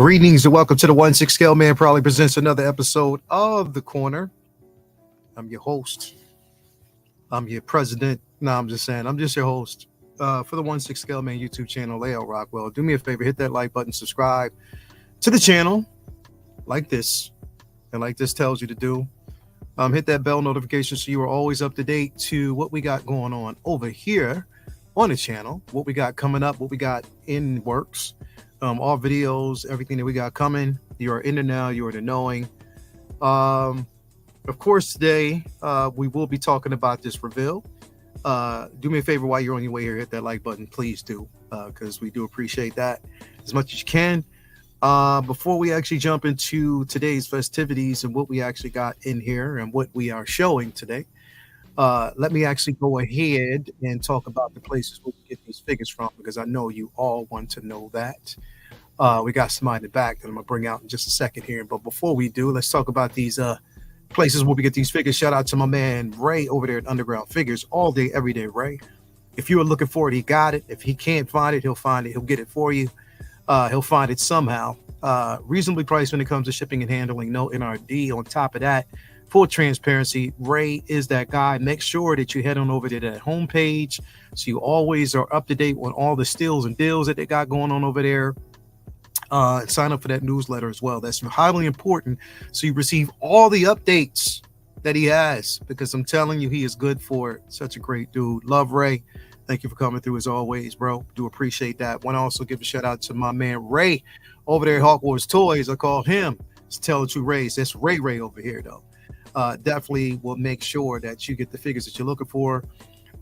Greetings and welcome to the 1/6 Scale Man proudly presents another episode of The Corner. I'm your host. I'm your president. No, I'm just saying, I'm just your host for the 1/6 Scale Man YouTube channel, Lael Rockwell. Do me a favor, hit that like button, subscribe to the channel like this, and like this tells you to do. Hit that bell notification so you are always up to date to what we got going on over here on the channel, what we got coming up, what we got in works. All videos, everything that we got coming. You are in the now, you are in the knowing. Of course, today we will be talking about this reveal. Do me a favor while you're on your way here, hit that like button, please do, because we do appreciate that as much as you can. Before we actually jump into today's festivities and what we actually got in here and what we are showing today, let me actually go ahead and talk about the places where we get these figures from, because I know you all want to know that. We got somebody in the back that I'm gonna bring out in just a second here. But before we do, let's talk about these places where we get these figures. Shout out to my man Ray over there at Underground Figures, all day, every day. Ray, if you are looking for it, he got it. If he can't find it, he'll find it. He'll get it for you. He'll find it somehow. Reasonably priced when it comes to shipping and handling. No NRD. On top of that, full transparency. Ray is that guy. Make sure that you head on over to that homepage so you always are up to date on all the steals and deals that they got going on over there. Sign up for that newsletter as well. That's highly important so you receive all the updates that he has, because I'm telling you, he is good for it. Such a great dude. Love Ray. Thank you for coming through as always, bro. Do appreciate that. Want to also give a shout out to my man Ray over there at Hawk Wars Toys. I call him to tell the two Rays. That's Ray over here though. Definitely will make sure that you get the figures that you're looking for.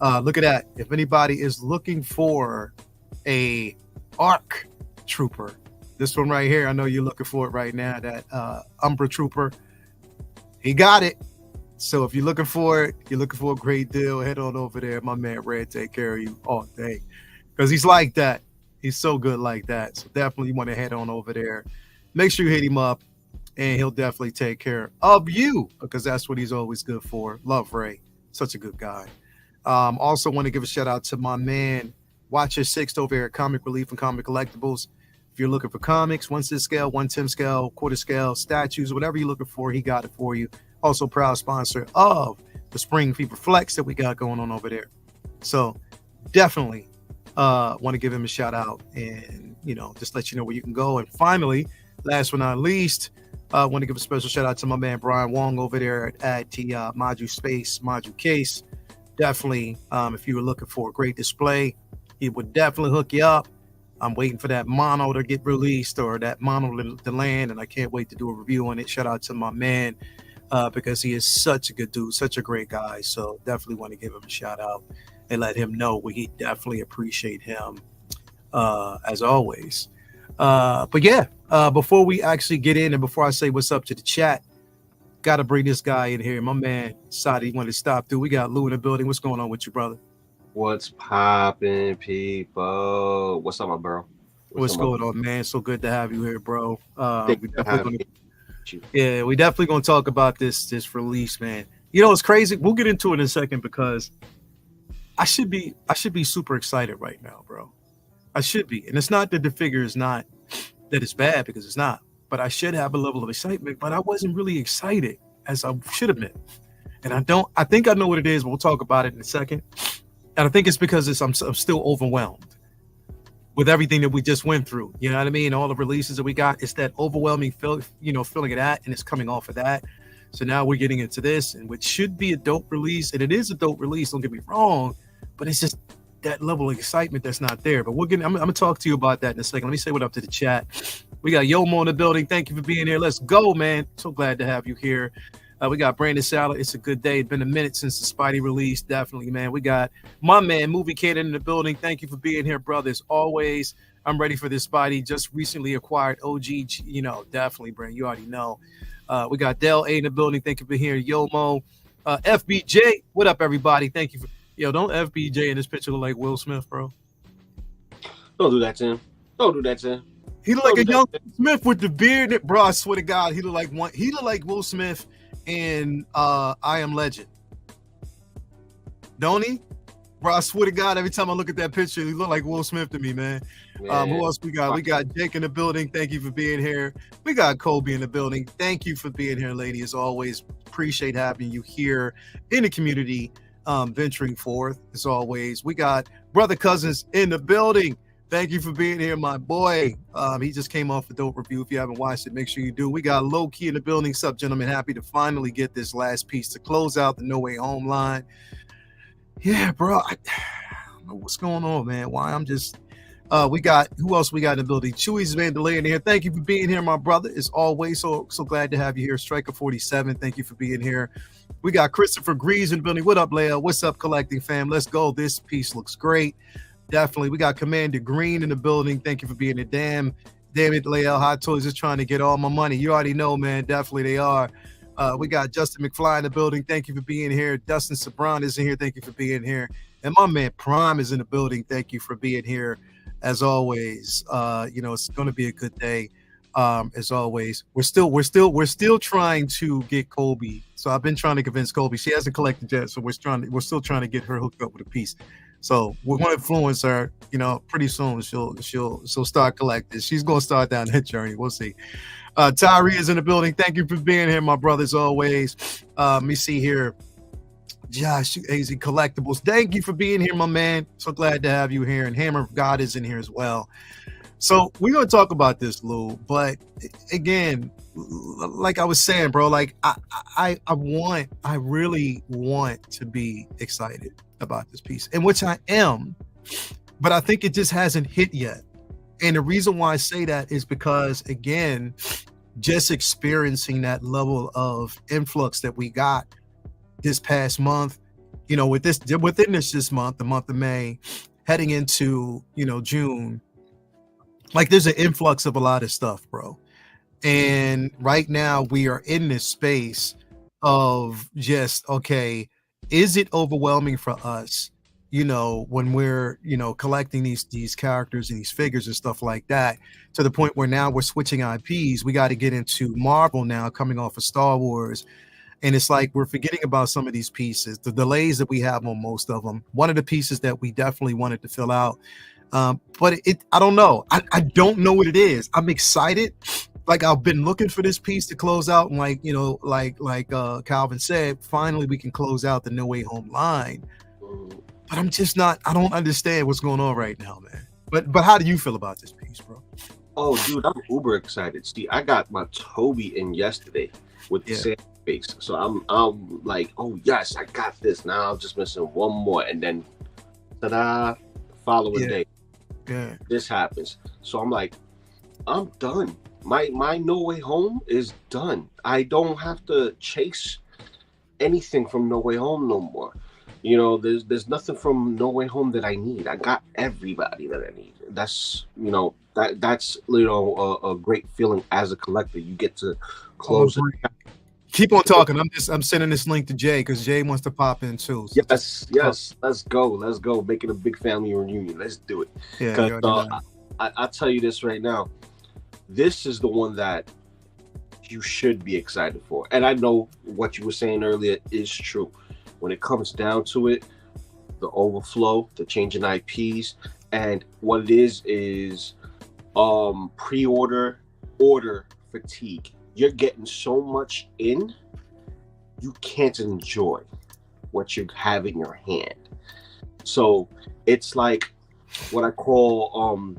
Look at that. If anybody is looking for a ARC Trooper, this one right here, I know you're looking for it right now, that Umbra Trooper, he got it. So if you're looking for it, you're looking for a great deal, head on over there. My man Red take care of you all day, because he's like that. He's so good like that. So definitely you want to head on over there. Make sure you hit him up, and he'll definitely take care of you, because that's what he's always good for. Love Ray. Such a good guy. Also want to give a shout out to my man Watcher Sixth over here at Comic Relief and Comic Collectibles. If you're looking for comics, 1/6 scale, 1/10 scale, quarter scale, statues, whatever you're looking for, he got it for you. Also proud sponsor of the Spring Fever Flex that we got going on over there. So definitely want to give him a shout out and, just let you know where you can go. And finally, last but not least, I want to give a special shout out to my man Brian Wong over there at the Module Space, Module Case. Definitely, if you were looking for a great display, he would definitely hook you up. I'm waiting for that mono to get released, or that mono to land, and I can't wait to do a review on it. Shout out to my man, because he is such a good dude, such a great guy. So definitely want to give him a shout out and let him know we definitely appreciate him as always. But yeah, before we actually get in and before I say what's up to the chat, got to bring this guy in here. My man Sadi wanted to stop through. We got Lou in the building. What's going on with you, brother? What's poppin', people? What's up, my bro? What's going on, man? So good to have you here, bro. We definitely gonna talk about this release, man. It's crazy. We'll get into it in a second, because I should be super excited right now, bro. I should be, and it's not that the figure is not that it's bad, because it's not. But I should have a level of excitement, but I wasn't really excited as I should have been, and I think I know what it is. But we'll talk about it in a second. And I think it's because I'm still overwhelmed with everything that we just went through. You know what I mean? All the releases that we got, it's that overwhelming feeling of that, and it's coming off of that. So now we're getting into this, and which should be a dope release, and it is a dope release. Don't get me wrong, but it's just that level of excitement that's not there. But I'm gonna talk to you about that in a second. Let me say what up to the chat. We got Yomo in the building. Thank you for being here. Let's go, man. So glad to have you here. We got Brandon Saller. It's a good day. It's been a minute since the Spidey release. Definitely, man. We got my man, Movie Cannon, in the building. Thank you for being here, brother. As always, I'm ready for this Spidey. Just recently acquired OG. Definitely, Brandon. You already know. We got Dell A in the building. Thank you for here. Yomo. FBJ. What up, everybody? Thank you for. Don't FBJ in this picture look like Will Smith, bro? Don't do that to him. Don't do that to him. He look like a young Smith with the beard. Bro, I swear to God, he look like Will Smith in I Am Legend. Don't he? Bro, I swear to God, every time I look at that picture, he look like Will Smith to me, man. Man, Who else we got? We got Jake in the building. Thank you for being here. We got Kobe in the building. Thank you for being here, lady. As always, appreciate having you here in the community, venturing forth. As always, we got Brother Cousins in the building. Thank you for being here, my boy. He just came off a dope review. If you haven't watched it, make sure you do. We got Low Key in the building. Sup, gentlemen? Happy to finally get this last piece to close out the No Way Home line. Yeah, bro. I don't know what's going on, man. Why I'm just we got who else we got in the building? Chewy's Vandalay in here. Thank you for being here, my brother. As always, so glad to have you here. Striker 47, thank you for being here. We got Christopher Greaves in the building. What up, Leia? What's up, collecting fam? Let's go. This piece looks great. Definitely. We got Commander Green in the building. Thank you for being here. Damn it, Leia. Hot Toys is trying to get all my money. You already know, man. Definitely they are. We got Justin McFly in the building. Thank you for being here. Dustin Sabran is in here. Thank you for being here. And my man Prime is in the building. Thank you for being here. As always, it's going to be a good day. As always, we're still trying to get Kobe. So I've been trying to convince Kobe. She hasn't collected yet, so we're still trying to get her hooked up with a piece. So we're going to influence her. Pretty soon she'll start collecting. She's going to start down that journey. We'll see. Tyree is in the building. Thank you for being here, my brother, as always. Let me see here. Josh, AZ Collectibles. Thank you for being here, my man. So glad to have you here. And Hammer of God is in here as well. So we're going to talk about this, Lou. But again, like I was saying, bro, like I really want to be excited about this piece, in which I am, but I think it just hasn't hit yet. And the reason why I say that is because, again, just experiencing that level of influx that we got this past month, within this month, the month of May, heading into, June, like there's an influx of a lot of stuff, bro. And right now we are in this space of just, okay, is it overwhelming for us, when we're, collecting these characters and these figures and stuff like that, to the point where now we're switching IPs. We got to get into Marvel now, coming off of Star Wars. And it's like we're forgetting about some of these pieces, the delays that we have on most of them. One of the pieces that we definitely wanted to fill out, but I don't know. I don't know what it is. I'm excited. Like I've been looking for this piece to close out, and like Calvin said, finally we can close out the No Way Home line. But I'm just not. I don't understand what's going on right now, man. But how do you feel about this piece, bro? Oh, dude, I'm uber excited. See, I got my Toby in yesterday with the sand face, so I'm like, oh yes, I got this. Now I'm just missing one more, and then ta-da, following day, this happens. So I'm like, I'm done. My No Way Home is done. I don't have to chase anything from No Way Home no more. There's nothing from No Way Home that I need. I got everybody that I need. That's that's a great feeling as a collector. You get to close it. Keep on talking. I'm sending this link to Jay because Jay wants to pop in too. So yes. Let's go. Making a big family reunion. Let's do it. Yeah. I'll tell you this right now. This is the one that you should be excited for. And I know what you were saying earlier is true. When it comes down to it, the overflow, the changing IPs, and what it is pre-order order fatigue. You're getting so much in, you can't enjoy what you have in your hand. So it's like what I call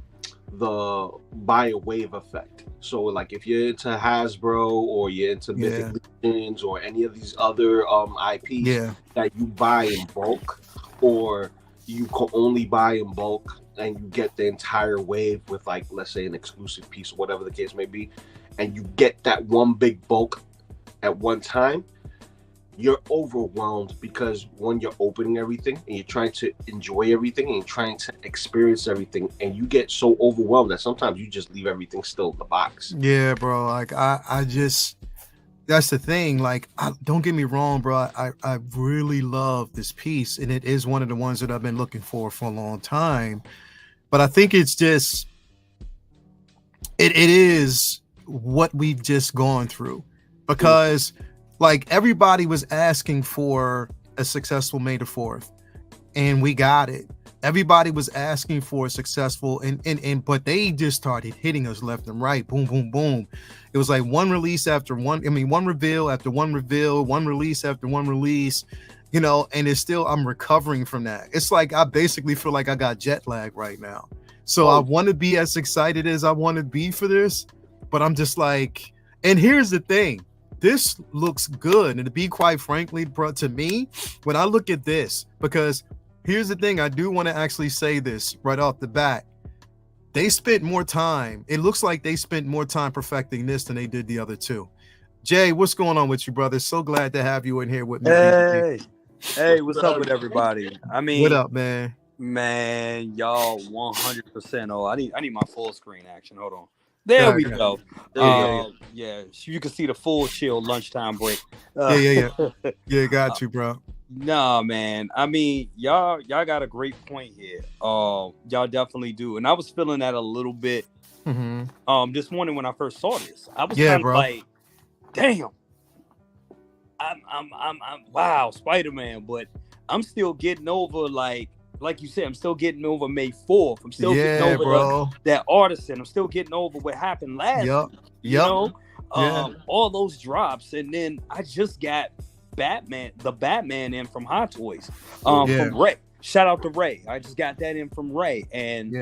the buy a wave effect. So like if you're into Hasbro or you're into Mythic Legions or any of these other IPs that you buy in bulk, or you can only buy in bulk and you get the entire wave with, like, let's say an exclusive piece or whatever the case may be, and you get that one big bulk at one time, you're overwhelmed because when you're opening everything and you're trying to enjoy everything and you're trying to experience everything, and you get so overwhelmed that sometimes you just leave everything still in the box. Yeah, bro. Like I just, that's the thing. Like, don't get me wrong, bro. I really love this piece, and it is one of the ones that I've been looking for a long time. But I think it's just, it is what we've just gone through, because like everybody was asking for a successful May the 4th. and we got it. Everybody was asking for a successful, and but they just started hitting us left and right. Boom, boom, boom. It was like one release after one. I mean, one reveal after one reveal, one release after one release. You know, and it's still, I'm recovering from that. It's like I basically feel like I got jet lag right now. So I want to be as excited as I want to be for this, but I'm just like, and here's the thing. This looks good. And to be quite frankly, bro, to me, when I look at this, because here's the thing, I do want to actually say this right off the bat. They spent more time. It looks like they spent more time perfecting this than they did the other two. Jay, what's going on with you, brother? So glad to have you in here with me. Hey, what's up with everybody? I mean, what up, man? Man, y'all 100%. Oh, I need my full screen action. Hold on. There we go. Yeah, you can see the full chill lunchtime break. Yeah, got you, bro. Nah, man. I mean, y'all got a great point here. Y'all definitely do, and I was feeling that a little bit. This morning when I first saw this, I was kind of like, damn. I'm wow, Spider-Man, but I'm still getting over like you said, I'm still getting over May 4th. I'm still getting over that Artisan. I'm still getting over what happened last week. You know? All those drops. And then I just got the Batman in from Hot Toys. From Ray. Shout out to Ray. I just got that in from Ray. And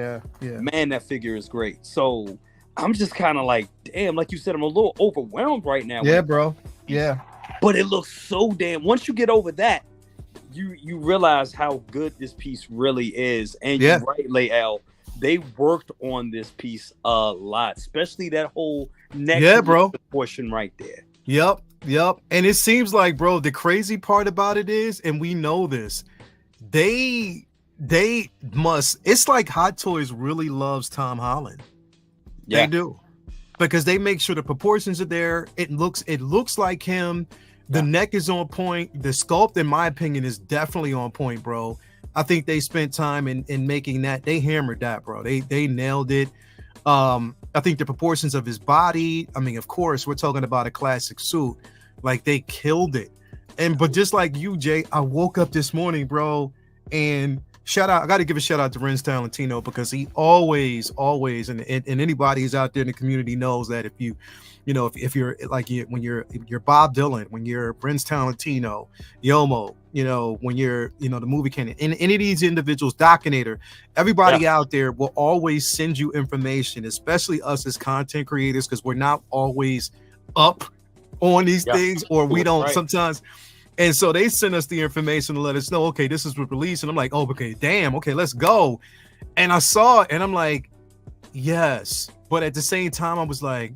man, that figure is great. So I'm just kind of like, damn, like you said, I'm a little overwhelmed right now. Yeah, bro. Yeah. But it looks so damn. Once you get over that, you realize how good this piece really is. And you're right, Lael. They worked on this piece a lot, especially that whole neck portion right there. Yep. And it seems like, bro, the crazy part about it is, and we know this, they must. It's like Hot Toys really loves Tom Holland. Yeah. They do, because they make sure the proportions are there. It looks like him. The neck is on point. The sculpt, in my opinion, is definitely on point, bro. I think they spent time in making that. They hammered that, bro. They nailed it. I think the proportions of his body. I mean, of course, we're talking about a classic suit. Like, they killed it. But just like you, Jay, I woke up this morning, bro, and I got to give a shout out to Renz Talentino, because he always, and anybody who's out there in the community knows that if you're like when you're Bob Dylan, when you're Renz Talentino, Yomo, when you're, the movie canon, and any of these individuals, Docinator, everybody out there will always send you information, especially us as content creators, because we're not always up on these things, or we don't sometimes. And so they send us the information to let us know, okay, this is released. And I'm like, oh, okay, damn, okay, let's go. And I saw it and I'm like, yes. But at the same time, I was like,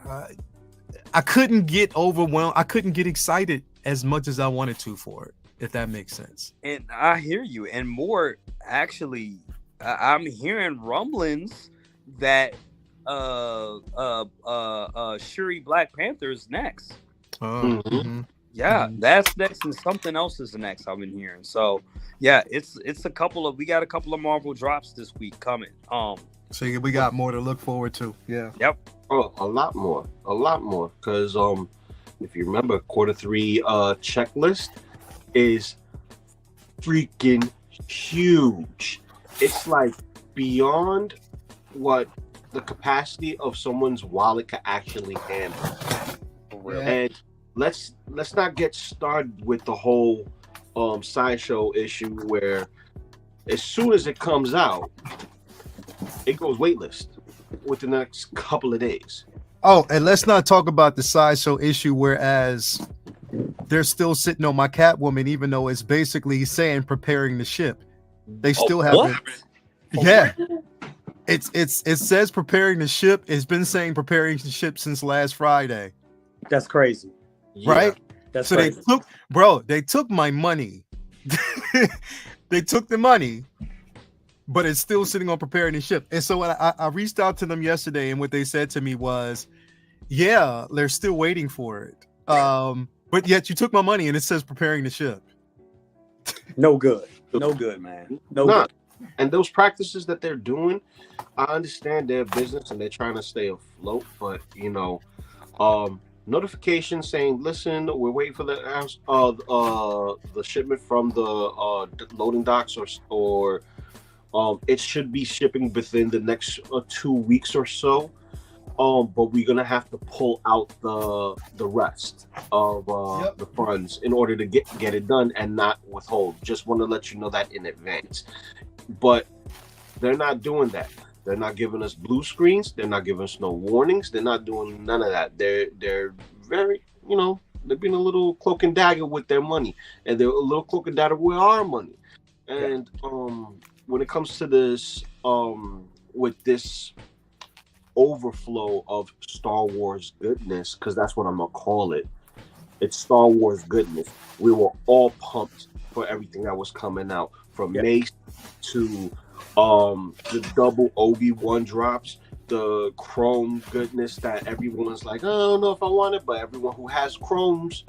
I couldn't get overwhelmed. I couldn't get excited as much as I wanted to for it, if that makes sense. And I hear you. And more, actually, I'm hearing rumblings that Shuri Black Panther is next. That's next, and something else is the next I've been hearing. So yeah, it's we got a couple of Marvel drops this week coming. So we got more to look forward to. Yep. Oh, a lot more, because if you remember, Q3 checklist is freaking huge. It's like beyond what the capacity of someone's wallet can actually handle. And let's not get started with the whole sideshow issue, where as soon as it comes out, it goes waitlist within the next couple of days. Oh, and let's not talk about the sideshow issue, whereas they're still sitting on my Catwoman, even though it's basically saying preparing the ship. They still haven't. Yeah. It says preparing the ship. It's been saying preparing the ship since last Friday. That's crazy. Right? That's so crazy. They took my money. They took the money, but it's still sitting on preparing the ship. And so when I reached out to them yesterday, and what they said to me was, yeah, they're still waiting for it. But yet you took my money and it says preparing the ship. No good, man. No good. And those practices that they're doing, I understand their business and they're trying to stay afloat, but notification saying, "Listen, we're waiting for the shipment from the loading docks, or it should be shipping within the next 2 weeks or so. But we're gonna have to pull out the rest of the funds in order to get it done and not withhold. Just want to let you know that in advance." But they're not doing that. They're not giving us blue screens. They're not giving us no warnings. They're not doing none of that. They're very, they're being a little cloak and dagger with their money, and they're a little cloak and dagger with our money. And when it comes to this, with this overflow of Star Wars goodness, because that's what I'm gonna call it. It's Star Wars goodness. We were all pumped for everything that was coming out, from Mace to the double Obi-Wan drops, the Chrome goodness that everyone's like, I don't know if I want it, but everyone who has Chromes,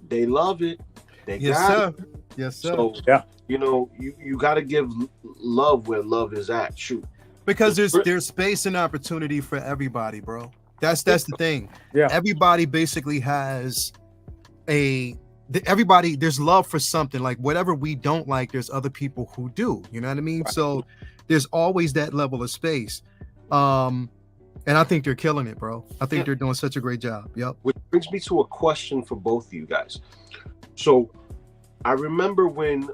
they love it. They got it. Yes, sir. So you got to give love where love is at. Shoot. Because there's space and opportunity for everybody, bro. That's the thing. Yeah. Everybody basically has there's love for something. Like whatever we don't like, there's other people who do. You know what I mean? Right. So there's always that level of space. And I think they're killing it, bro. I think they're doing such a great job. Yep. Which brings me to a question for both of you guys. So I remember when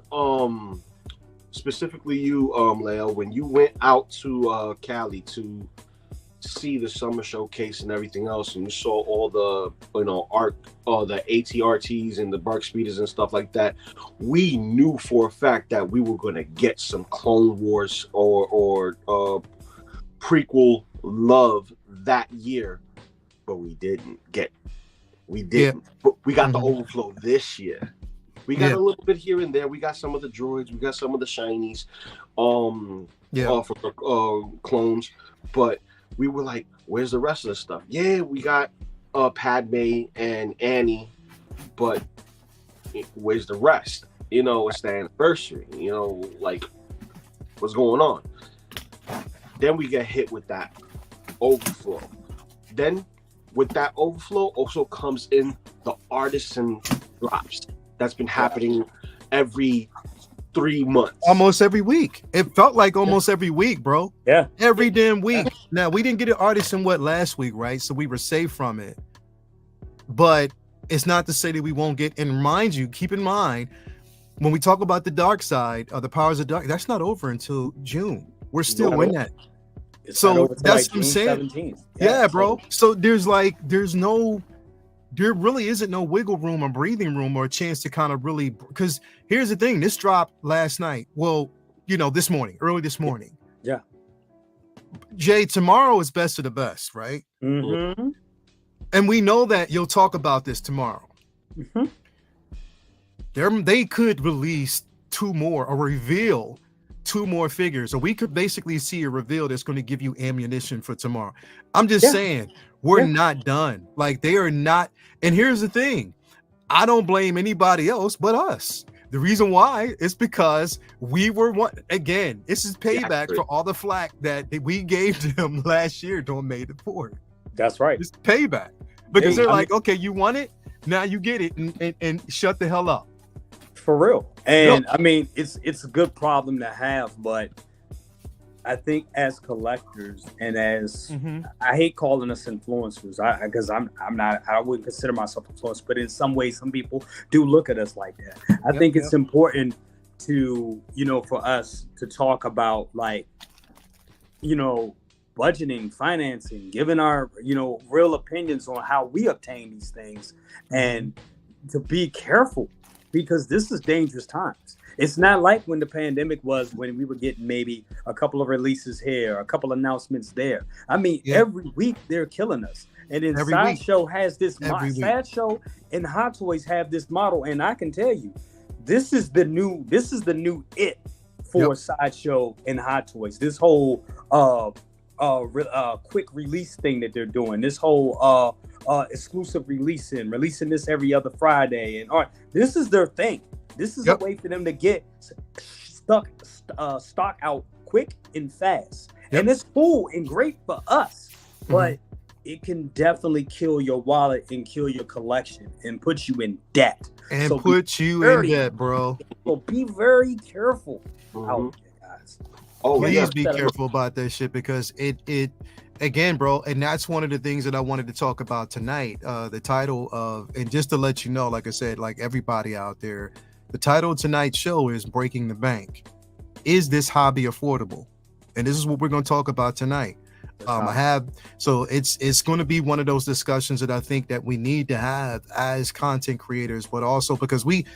specifically you, Leo, when you went out to Cali to see the summer showcase and everything else, and you saw all the the ATRTs and the BARC speeders and stuff like that, we knew for a fact that we were going to get some Clone Wars or prequel love that year, but we didn't. But we got the overflow this year. We got a little bit here and there. We got some of the droids. We got some of the shinies, for clones. But we were like, "Where's the rest of the stuff?" Yeah, we got Padme and Annie, but where's the rest? It's the anniversary. Like, what's going on? Then we get hit with that overflow. Then with that overflow also comes in the artisan drops. That's been happening every 3 months. Almost every week. It felt like almost every week, bro. Yeah. Every damn week. Now, we didn't get an artisan last week, right? So we were safe from it. But it's not to say that we won't get, and mind you, keep in mind, when we talk about the dark side, the powers of dark, that's not over until June. We're still in that. So that's what I'm saying. 17th. Yeah, bro. So there really isn't no wiggle room or breathing room or a chance to kind of really, because here's the thing, this dropped last night. Well, early this morning. Yeah. Jay, tomorrow is best of the best, right? Mm-hmm. And we know that you'll talk about this tomorrow. Mm-hmm. They could release two more or reveal two more figures, or we could basically see a reveal that's going to give you ammunition for tomorrow. I'm just saying, we're not done. Like, they are not. And here's the thing, I don't blame anybody else but us. The reason why is because we were one. Again, this is payback for all the flack that we gave them last year during May the 4th. That's right. It's payback, because they're like, okay, you want it, now you get it, and shut the hell up. For real. And I mean, it's a good problem to have, but I think as collectors and as I hate calling us influencers, because I'm not, I wouldn't consider myself influenced, but in some ways, some people do look at us like that. I think it's important to, for us to talk about, like, budgeting, financing, giving our, real opinions on how we obtain these things, and to be careful, because this is dangerous times. It's not like when the pandemic was, when we were getting maybe a couple of releases here, a couple announcements there. I mean, every week they're killing us. And then Sideshow has this Sideshow and Hot Toys have this model, and I can tell you, this is the new it for Sideshow and Hot Toys. This whole quick release thing that they're doing, this whole exclusive releasing this every other Friday, and this is their thing. This is a way for them to get stock out quick and fast, and it's cool and great for us. But it can definitely kill your wallet and kill your collection and put you in debt. And so put you in debt, bro. So be very careful out there, guys. Please be careful about that shit, because it again, bro, and that's one of the things that I wanted to talk about tonight. The title of, and just to let you know, like I said, like everybody out there, the title of tonight's show is Breaking the Bank. Is this hobby affordable? And this is what we're going to talk about tonight. It's going to be one of those discussions that I think that we need to have as content creators, but also because we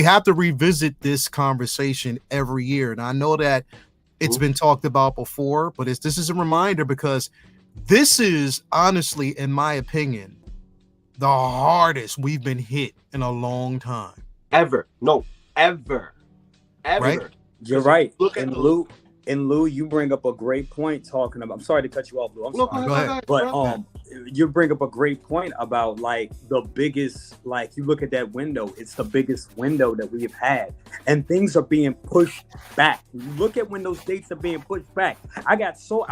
have to revisit this conversation every year. And I know that it's been talked about before, but this is a reminder, because this is honestly, in my opinion, the hardest we've been hit in a long time. Ever. Right? You're right. Look at Lou. And Lou, you bring up a great point talking about. I'm sorry to cut you off, Lou. I'm sorry. Go ahead. But you bring up a great point about like the biggest. Like you look at that window, it's the biggest window that we have had, and things are being pushed back. You look at when those dates are being pushed back. I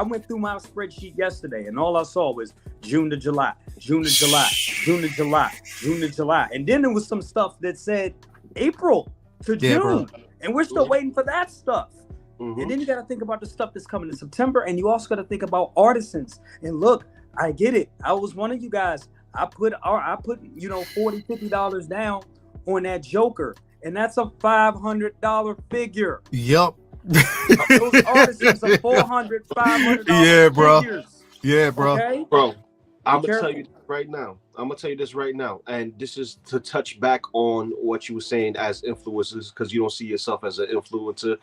went through my spreadsheet yesterday, and all I saw was June to July, June to July, June to July, June to July, and then there was some stuff that said April to June, bro. And we're still waiting for that stuff. And then you got to think about the stuff that's coming in September, and you also got to think about artisans. And look, I get it. I was one of you guys. I put $40-$50 down on that Joker, and that's a $500 figure. Yep. Those artisans are $400-$500. Yeah, bro. Figures. Yeah, bro. Okay? Bro, I'm gonna tell you right now. And this is to touch back on what you were saying as influencers, because you don't see yourself as an influencer.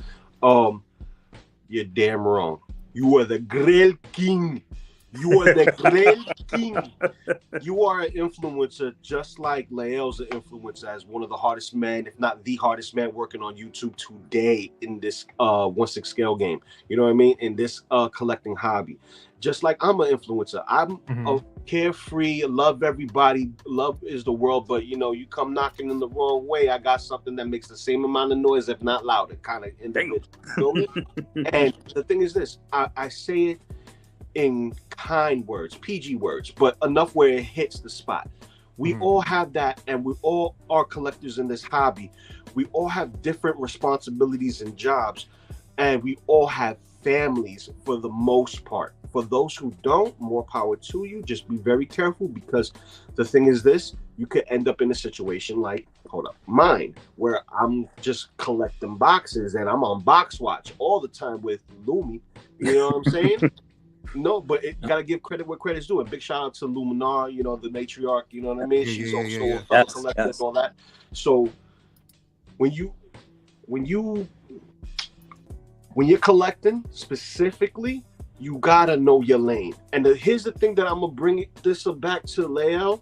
You're damn wrong. You are the Grail King. You are the Grail King. You are an influencer, just like Lael's an influencer, as one of the hardest men, if not the hardest man, working on YouTube today in this 1/6 scale game. You know what I mean? In this collecting hobby. Just like I'm an influencer. I'm a carefree, love everybody, love is the world, but you know, you come knocking in the wrong way, I got something that makes the same amount of noise, if not louder, kind of individual. Feel me? And the thing is this, I say it in kind words, PG words, but enough where it hits the spot. We all have that, and we all are collectors in this hobby. We all have different responsibilities and jobs, and we all have families for the most part. For those who don't, more power to you. Just be very careful, because the thing is this, you could end up in a situation like, mine, where I'm just collecting boxes and I'm on box watch all the time with Lumi. You know what I'm saying? No, but it gotta give credit where credit's due. And big shout out to Luminar, you know, the matriarch, you know what I mean? She's also a fellow collector and all that. So when you're collecting specifically, you gotta know your lane. And here's the thing that I'm gonna bring this back to Lael.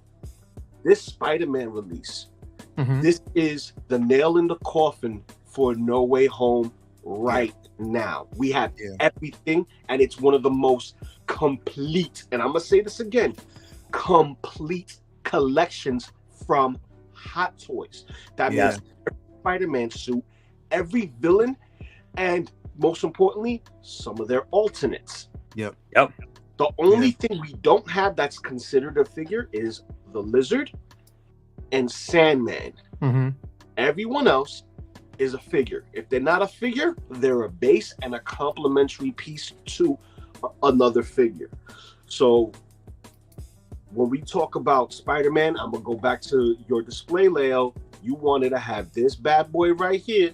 This Spider-Man release, this is the nail in the coffin for No Way Home right now. We have everything, and it's one of the most complete, and I'm gonna say this again, complete collections from Hot Toys. That means every Spider-Man suit, every villain, and most importantly, some of their alternates. Yep. The only thing we don't have that's considered a figure is the Lizard and Sandman. Everyone else is a figure. If they're not a figure, they're a base and a complementary piece to another figure. So when we talk about Spider-Man, I'm gonna go back to your display, Leo. You wanted to have this bad boy right here,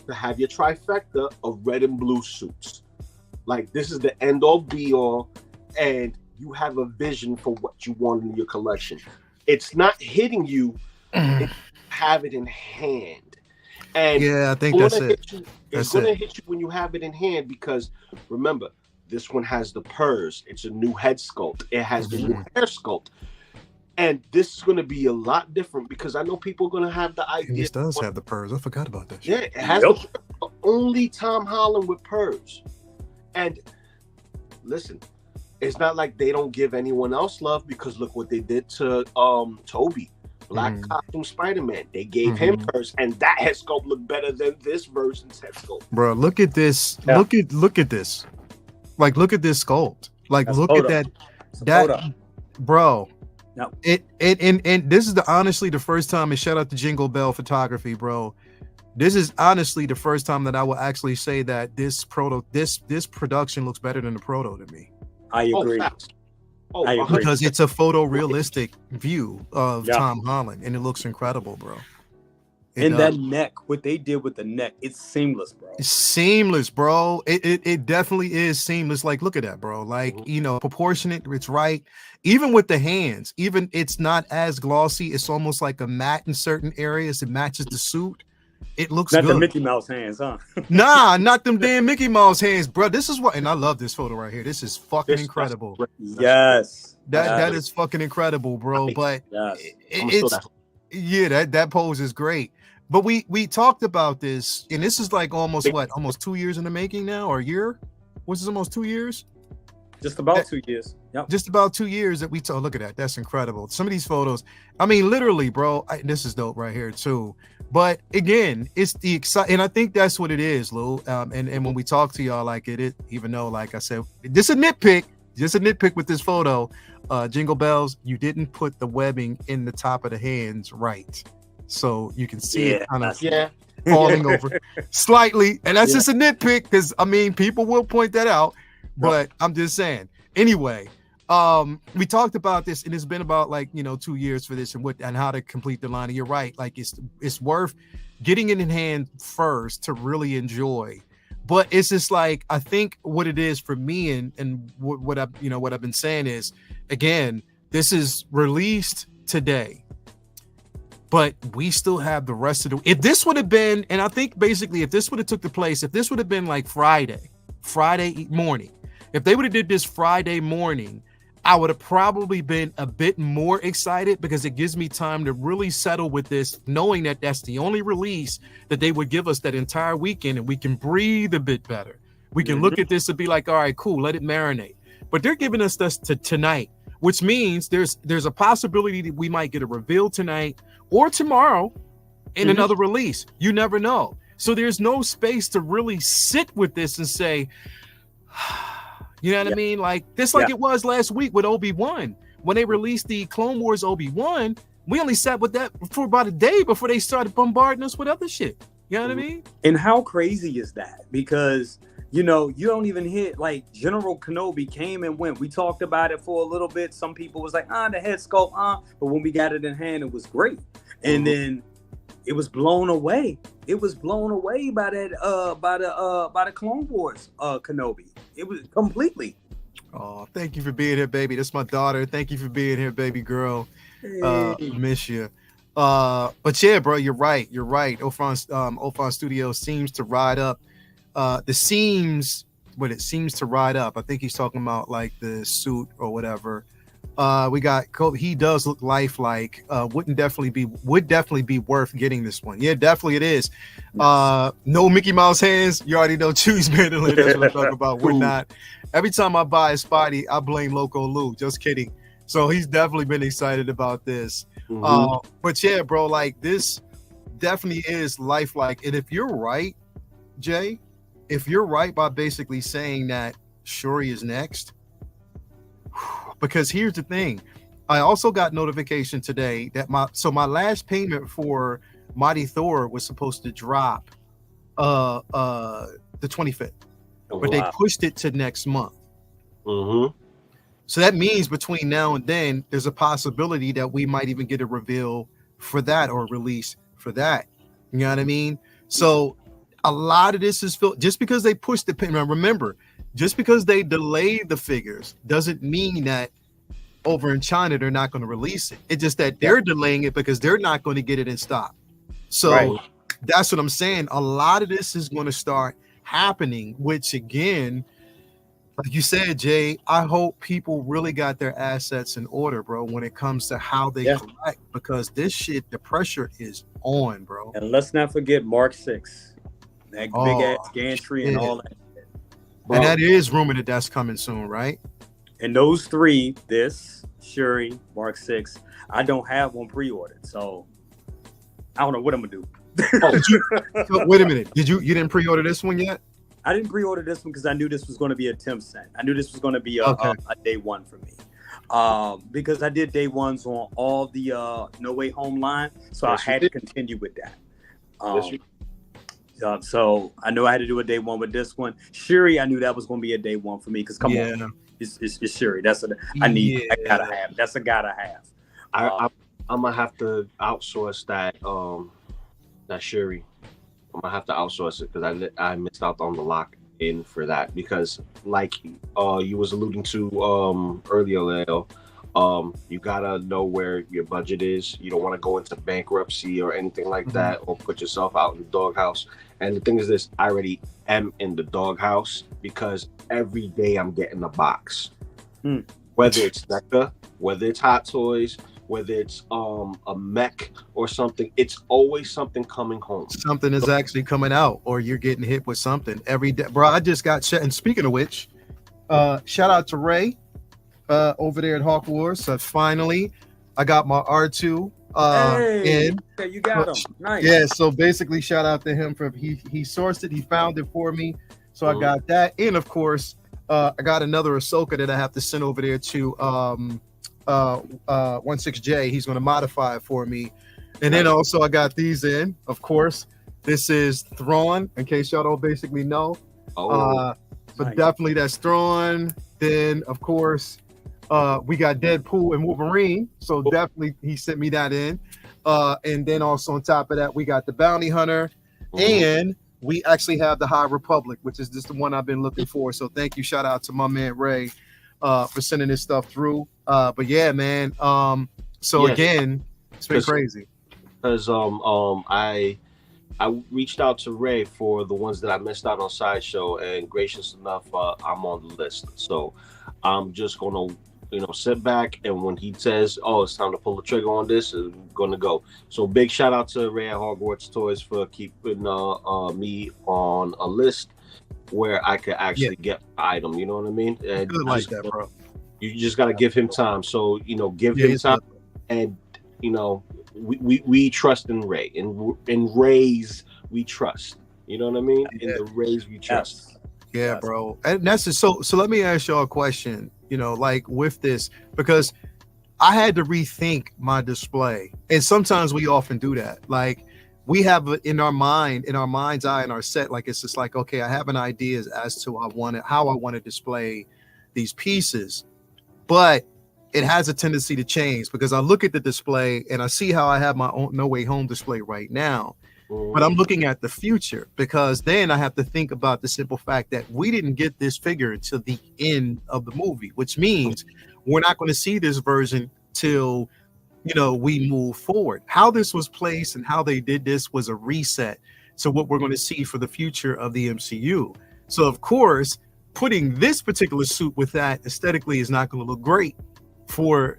to have your trifecta of red and blue suits. Like, this is the end all be all, and you have a vision for what you want in your collection. It's not hitting you, it's have it in hand. And I think that's it. It's going to hit you when you have it in hand, because remember, this one has the purrs. It's a new head sculpt. It has the new hair sculpt. And this is going to be a lot different, because I know people are going to have the idea. This does have the purrs. I forgot about that. Yeah, it has the only Tom Holland with purrs. And listen, it's not like they don't give anyone else love, because look what they did to Toby, Black Costume Spider-Man. They gave him purrs, and that head sculpt looked better than this version's head sculpt. Bro, look at this. Look at this. Like, look at this sculpt. Like, look at that. bro. No. And this is honestly the first time, and shout out to Jingle Bell Photography, bro. This is honestly the first time that I will actually say that this production looks better than the proto to me. I agree. I agree. Because it's a photorealistic view of Tom Holland, and it looks incredible, bro. And that neck, what they did with the neck, it's seamless, bro. It's seamless, bro. It definitely is seamless. Like, look at that, bro. Like, proportionate, it's right. Even with the hands, even it's not as glossy. It's almost like a matte in certain areas. It matches the suit. It looks not good. The Mickey Mouse hands, huh? Nah, not them damn Mickey Mouse hands, bro. This is what, and I love this photo right here. This is fucking incredible. Yes, that is fucking incredible, bro. But it's that pose is great. But we talked about this, and this is like almost 2 years in the making now, or a year? Was this almost 2 years? Just about 2 years. Yep. Just about 2 years that we talk. Look at that. That's incredible. Some of these photos, I mean, literally, bro. This is dope right here too. But again, it's the excitement, and I think that's what it is, Lou. And when we talk to y'all, like it is, even though, like I said, just a nitpick with this photo. Jingle Bells, you didn't put the webbing in the top of the hands right, so you can see it kind of falling over slightly, and that's just a nitpick because I mean, people will point that out. But I'm just saying. Anyway, we talked about this, and it's been about 2 years for this and how to complete the line. And you're right, like it's worth getting it in hand first to really enjoy. But it's just like, I think what it is for me and what I've been saying is, again, this is released today, but we still have the rest of the. If this would have been, and I think basically if this would have took the place, if this would have been like Friday morning. If they would have did this Friday morning, I would have probably been a bit more excited because it gives me time to really settle with this, knowing that that's the only release that they would give us that entire weekend, and we can breathe a bit better. We can look at this and be like, all right, cool, let it marinate. But they're giving us this to tonight, which means there's a possibility that we might get a reveal tonight or tomorrow in another release. You never know. So there's no space to really sit with this and say, you know what I mean? Like this, it was last week with Obi-Wan. When they released the Clone Wars Obi-Wan, we only sat with that for about a day before they started bombarding us with other shit. You know what I mean? And how crazy is that? Because, you don't even hit, like, General Kenobi came and went. We talked about it for a little bit. Some people was like, the head sculpt, but when we got it in hand, it was great. And then it was blown away. It was blown away by that by the Clone Wars Kenobi. It was completely. Oh, thank you for being here, baby. That's my daughter. Thank you for being here, baby girl. Miss you. But yeah, bro, you're right. Ophan Studios seems to ride up. It seems to ride up. I think he's talking about like the suit or whatever. We got Kobe. He does look lifelike. Would definitely be worth getting this one. Yeah, definitely it is. No Mickey Mouse hands. You already know Chewy's Mandolin. That's what I'm talking about. We're not. Every time I buy a Spidey, I blame Loco Lou. Just kidding. So he's definitely been excited about this. But yeah, bro, like this definitely is lifelike. And if you're right, Jay, if you're right by basically saying that Shuri is next. Because here's the thing, I also got notification today that my last payment for Mighty Thor was supposed to drop the 25th, but they pushed it to next month. So that means between now and then, there's a possibility that we might even get a reveal for that or a release for that. You know what I mean? So a lot of this is just because they pushed the payment. Remember, just because they delayed the figures doesn't mean that over in China they're not going to release it. It's just that they're delaying it because they're not going to get it in stock. So that's what I'm saying. A lot of this is going to start happening, which again, like you said, Jay, I hope people really got their assets in order, bro, when it comes to how they collect, because this shit, the pressure is on, bro. And let's not forget Mark 6, that big ass gantry and all that. Bro. And that is rumored that's coming soon, right? And those three, this, Shuri, Mark 6, I don't have one pre-ordered, so I don't know what I'm gonna do. So wait a minute, you didn't pre-order this one yet? I didn't pre-order this one because I knew this was going to be a temp set. I knew this was going to be a day one for me. because I did day ones on all the No Way Home line, so I had to continue with that. So I knew I had to do a day one with this one. Shuri, I knew that was going to be a day one for me because come on, it's Shuri. That's I gotta have. That's a gotta have. I'm gonna have to outsource that Shuri. I'm gonna have to outsource it because I missed out on the lock in for that because like you was alluding to earlier, Leo, you gotta know where your budget is. You don't want to go into bankruptcy or anything like that or put yourself out in the doghouse. And the thing is this, I already am in the doghouse because every day I'm getting a box. Whether it's NECA, whether it's Hot Toys, whether it's a mech or something, it's always something coming home. Something is actually coming out, or you're getting hit with something every day, bro. I just got and speaking of which, shout out to Ray over there at Hawk Wars. So finally, I got my R2 in. You got him. Nice. Yeah. So basically, shout out to him for he sourced it. He found it for me. So I got that, and of course, I got another Ahsoka that I have to send over there to 16J. He's going to modify it for me, and then also I got these in. Of course, this is Thrawn. In case y'all don't basically know, but definitely that's Thrawn. Then of course, we got Deadpool and Wolverine. So definitely he sent me that in, and then also on top of that we got the Bounty Hunter, and we actually have the High Republic, which is just the one I've been looking for. So thank you, shout out to my man Ray for sending this stuff through. But yeah, man. Again, it's been crazy. Because I reached out to Ray for the ones that I missed out on Sideshow, and gracious enough, I'm on the list. So I'm just gonna, sit back, and when he says, "Oh, it's time to pull the trigger on this," I'm gonna go. So big shout out to Ray at Hogwarts Toys for keeping me on a list where I could actually get the item. You know what I mean? And good like that, bro. You just got to give him time. So, give him time. And, we trust in Ray. In Rays, we trust. You know what I mean? In the Rays, we trust. Yeah, bro. And that's just, so let me ask y'all a question, like with this, because I had to rethink my display. And sometimes we often do that. Like we have in our mind's eye, in our set, like it's just like, okay, I have an idea as to how I want to display these pieces. But it has a tendency to change because I look at the display and I see how I have my own No Way Home display right now. But I'm looking at the future because then I have to think about the simple fact that we didn't get this figure until the end of the movie, which means we're not going to see this version till, we move forward. How this was placed and how they did this was a reset to what we're going to see for the future of the MCU. So, of course, putting this particular suit with that aesthetically is not going to look great for,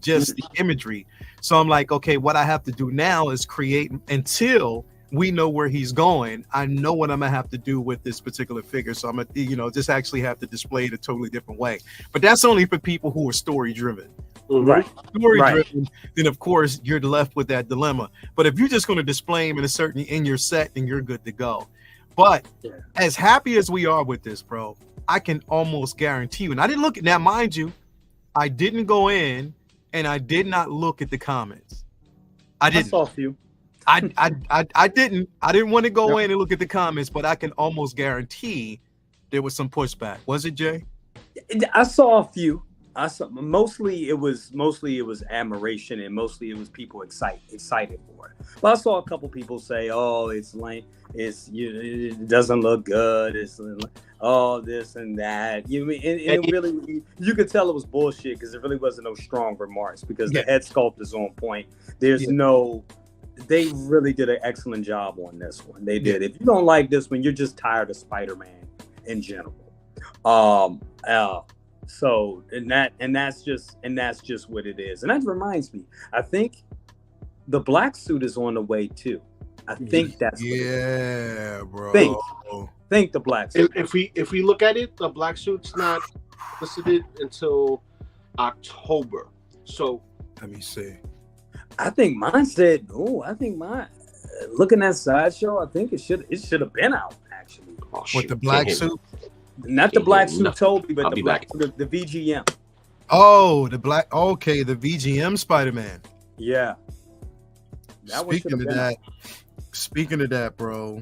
just the imagery. So I'm like, okay, what I have to do now is create until we know where he's going. I know what I'm gonna have to do with this particular figure. So I'm gonna, just actually have to display it a totally different way. But that's only for people who are story driven. Right. Story driven, then of course you're left with that dilemma. But if you're just going to display him in your set, then you're good to go. But as happy as we are with this, bro, I can almost guarantee you, and I didn't look at, now mind you, I didn't go in and I did not look at the comments. I didn't. I saw a few. I didn't want to go in and look at the comments, but I can almost guarantee there was some pushback. Was it, Jay? I saw a few. Mostly it was admiration, and mostly it was people excited for it. But I saw a couple people say, "Oh, it's lame. It doesn't look good. It's this and that." And really, you could tell it was bullshit because there really wasn't no strong remarks because the head sculpt is on point. They really did an excellent job on this one. They did. If you don't like this one, you're just tired of Spider-Man in general. So that's just what it is. And that reminds me, I think the black suit is on the way too. I think that's bro. Think the black suit. If we look at it, the black suit's not listed until October. So let me see. I think mine said looking at Sideshow, I think it should have been out actually. With the black suit? Not the black suit Toby, but the black the VGM. Oh, the black. Okay, the VGM Spider-Man. Yeah. Speaking of that, bro,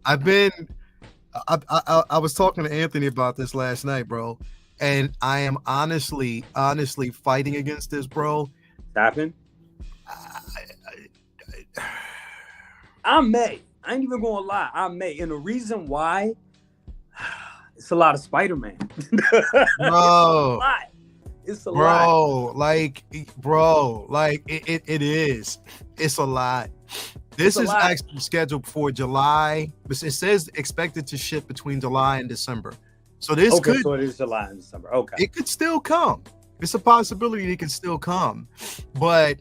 I was talking to Anthony about this last night, bro, and I am honestly fighting against this, bro. Happened. I ain't even gonna lie. And the reason why, it's a lot of Spider-Man. Bro. It's a lot. Like it is. It's a lot. This is actually scheduled for July. It says expected to ship between July and December. So this so it is July and December. Okay. It could still come. It's a possibility it can still come. But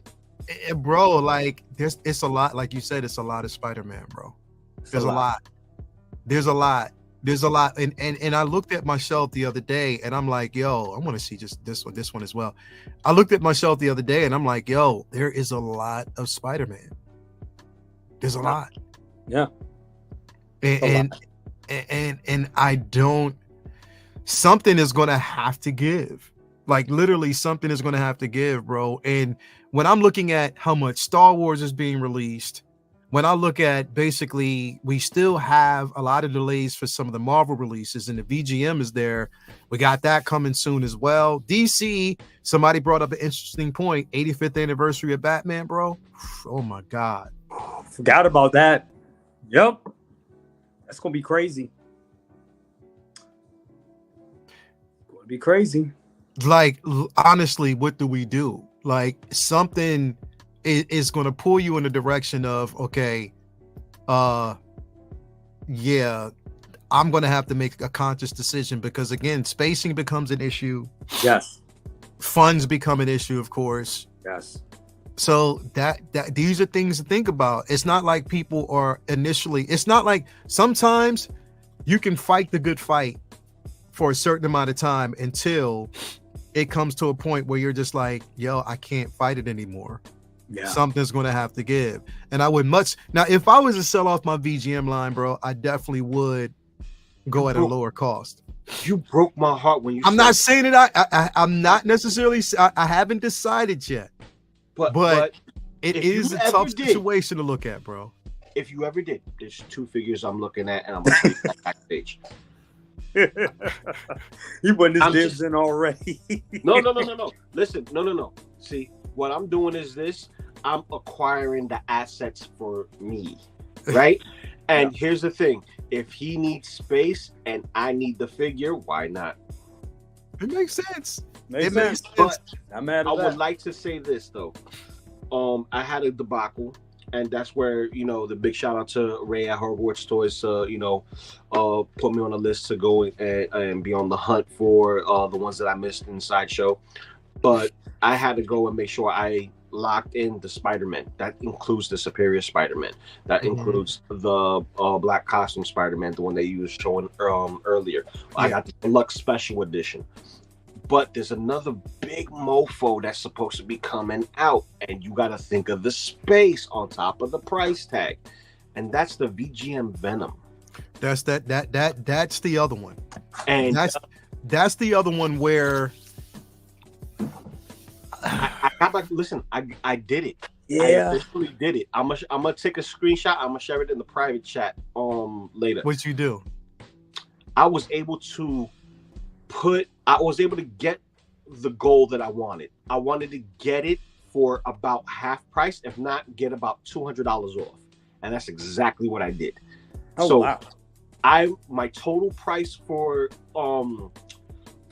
bro, like it's a lot. Like you said, it's a lot of Spider-Man, bro. There's a lot. And I looked at my shelf the other day and I'm like, yo, I want to see just this one as well. I looked at my shelf the other day and I'm like, yo, there is a lot of Spider-Man. There's a lot. Yeah. And I don't, something is going to have to give. Like literally something is going to have to give, bro. And when I'm looking at how much Star Wars is being released, when I look at basically, we still have a lot of delays for some of the Marvel releases, and the VGM is there. We got that coming soon as well. DC, somebody brought up an interesting point, 85th anniversary of Batman, bro. Oh my God. Forgot about that. Yep. That's going to be crazy. Going to be crazy. Like, honestly, what do we do? Like, something is going to pull you in the direction of, okay, yeah, I'm going to have to make a conscious decision because, again, spacing becomes an issue. Yes. Funds become an issue, of course. Yes. So that these are things to think about. It's not like people are initially, it's not like sometimes you can fight the good fight for a certain amount of time until it comes to a point where you're just like, yo, I can't fight it anymore. Yeah. Something's going to have to give. And I would now, if I was to sell off my VGM line, bro, I definitely would go at a lower cost. You broke my heart when you I'm not saying that I'm not necessarily, I haven't decided yet. But it is a tough situation to look at, bro. If you ever did, there's two figures I'm looking at, and I'm going to take that backstage. He put his dibs in already. No. Listen, no. See, what I'm doing is this. I'm acquiring the assets for me, right? And here's the thing. If he needs space and I need the figure, why not? It makes sense. It makes sense. But I would like to say this, though. I had a debacle. And that's where, the big shout out to Ray at Hogwarts Toys, put me on a list to go and be on the hunt for the ones that I missed in Sideshow. But I had to go and make sure I locked in the Spider-Man. That includes the Superior Spider-Man. That includes the black costume Spider-Man, the one that you was showing earlier. I got the deluxe special edition. But there's another big mofo that's supposed to be coming out, and you got to think of the space on top of the price tag, and that's the VGM Venom. That's that's the other one, and that's the other one where I got back. Listen, I did it. Yeah, I officially did it. I'm gonna take a screenshot. I'm gonna share it in the private chat later. What you do? I was able to get the goal that I wanted. I wanted to get it for about half price, if not get about $200 off. And that's exactly what I did. Oh, so wow. My total price for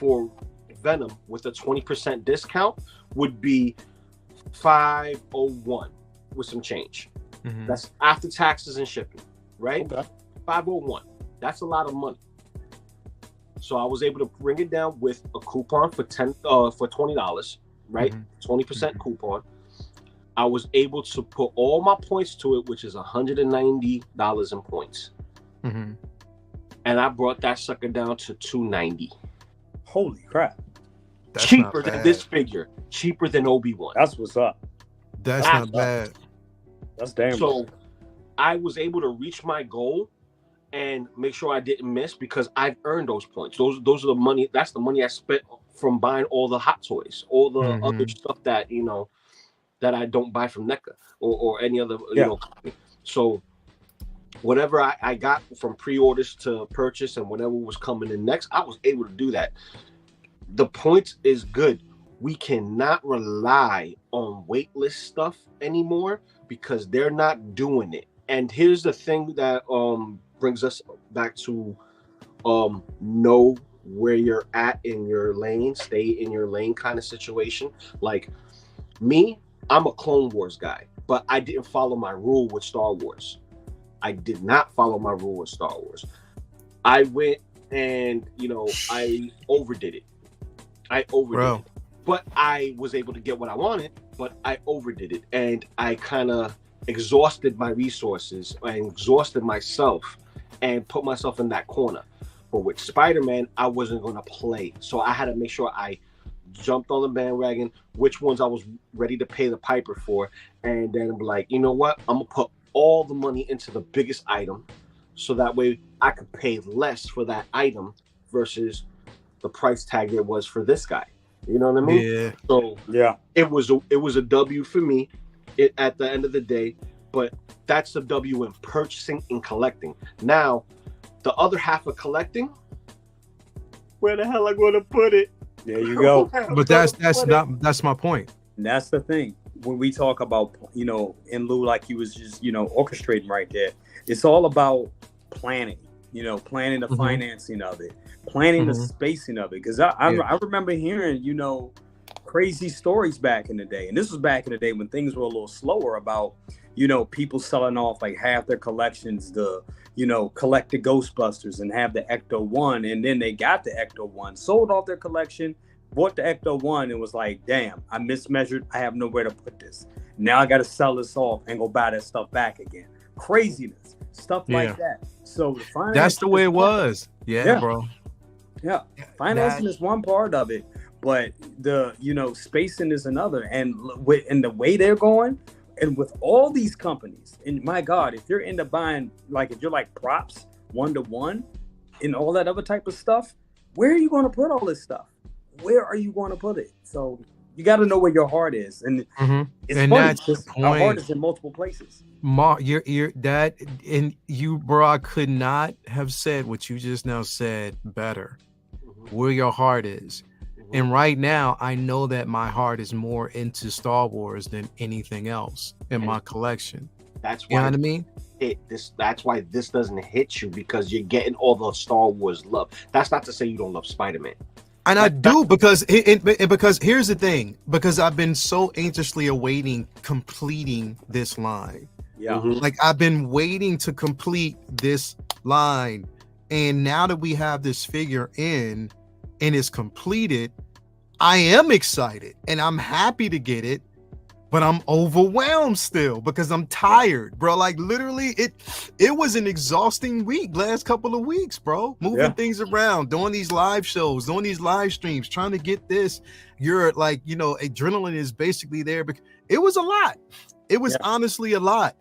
Venom with a 20% discount would be $501 with some change. Mm-hmm. That's after taxes and shipping, right? Okay. $501. That's a lot of money. So I was able to bring it down with a coupon for $20, right? 20% coupon. I was able to put all my points to it, which is $190 in points. Mm-hmm. And I brought that sucker down to $290. Holy crap. That's cheaper than this figure. Cheaper than Obi-Wan. That's what's up. That's not bad. That's damn So I was able to reach my goal and make sure I didn't miss because I've earned those points. Those are the money. That's the money I spent from buying all the Hot Toys, all the other stuff that, you know, that I don't buy from NECA or any other, you know, company. So whatever I got from pre-orders to purchase and whatever was coming in next, I was able to do that. The point is good. We cannot rely on waitlist stuff anymore because they're not doing it. And here's the thing that brings us back to know where you're at in your lane, stay in your lane kind of situation. Like me, I'm a Clone Wars guy, but I didn't follow my rule with Star Wars. I did not follow my rule with Star Wars. I went and, you know, I overdid it. It. But I was able to get what I wanted, but I overdid it. And I kind of exhausted my resources and exhausted myself and put myself in that corner. But with Spider-Man, I wasn't going to play. So I had to make sure I jumped on the bandwagon, which ones I was ready to pay the piper for. And then be like, you know what? I'm going to put all the money into the biggest item. So that way I could pay less for that item versus the price tag there was for this guy. You know what I mean? Yeah. So yeah, it was a W for me at the end of the day, but that's the W in purchasing and collecting. Now, the other half of collecting, where the hell I going to put it? There you go. But that's my point. And that's the thing. When we talk about, you know, in lieu, like you was just, you know, orchestrating right there, it's all about planning, you know, planning the financing of it, planning the spacing of it. Because I remember hearing, you know, crazy stories back in the day. And this was back in the day when things were a little slower about, you know, people selling off like half their collections to, you know, collect the Ghostbusters and have the Ecto-1. And then they got the Ecto-1, sold off their collection, bought the Ecto-1 and was like, damn, I mismeasured. I have nowhere to put this. Now I got to sell this off and go buy that stuff back again. Craziness, stuff like that. So the that's the way it was. Yeah, bro. Yeah. Financing is one part of it, but the, you know, spacing is another. And the way they're going, and with all these companies, and my God, if you're into buying, like if you're like props 1-to-1 and all that other type of stuff, where are you going to put all this stuff? Where are you going to put it? So you got to know where your heart is, and it's and funny, that's the point. Our heart is in multiple places. You're that, and you, bro, I could not have said what you just now said better. Where your heart is. And right now, I know that my heart is more into Star Wars than anything else in my collection. That's why, you know what I mean? That's why this doesn't hit you, because you're getting all the Star Wars love. That's not to say you don't love Spider-Man. And I do, because because here's the thing, because I've been so anxiously awaiting completing this line. Yeah. Like I've been waiting to complete this line. And now that we have this figure in and it's completed, I am excited and I'm happy to get it, but I'm overwhelmed still because I'm tired, bro. Like literally it was an exhausting week, last couple of weeks, bro. Moving things around, doing these live shows, doing these live streams, trying to get this. You're like, you know, adrenaline is basically there. Because it was a lot. It was honestly a lot.